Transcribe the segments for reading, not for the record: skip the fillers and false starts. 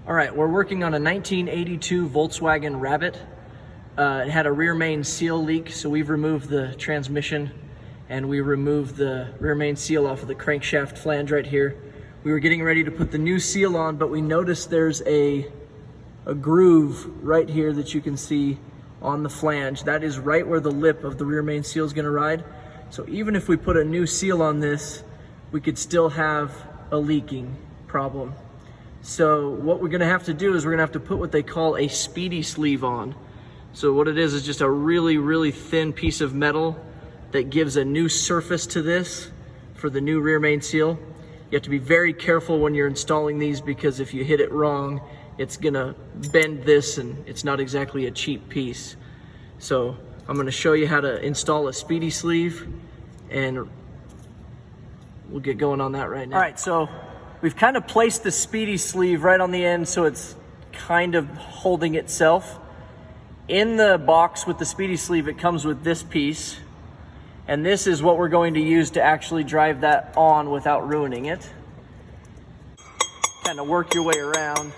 All right, we're working on a 1982 Volkswagen Rabbit. It had a rear main seal leak, so we've removed the transmission and we removed the rear main seal off of the crankshaft flange right here. We were getting ready to put the new seal on, but we noticed there's a groove right here that you can see on the flange. That is right where the lip of the rear main seal is going to ride. So even if we put a new seal on this, we could still have a leaking problem. So what we're gonna have to do is we're gonna have to put what they call a Speedy sleeve on. So what it is just a really, really thin piece of metal that gives a new surface to this for the new rear main seal. You have to be very careful when you're installing these, because if you hit it wrong, it's gonna bend this and it's not exactly a cheap piece. So I'm gonna show you how to install a Speedy sleeve, and we'll get going on that right now. All right, so we've kind of placed the Speedy sleeve right on the end so it's kind of holding itself. In the box with the Speedy sleeve, it comes with this piece, and this is what we're going to use to actually drive that on without ruining it. Kind of work your way around.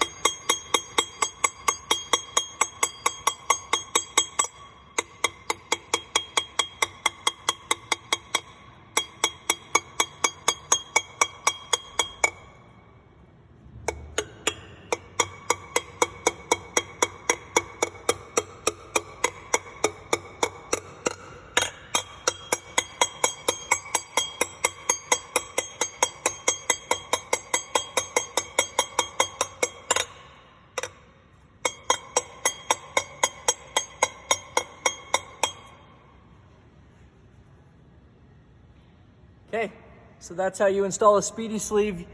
Okay, so that's how you install a Speedy sleeve.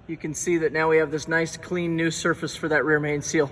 You can see that now we have this nice clean new surface for that rear main seal.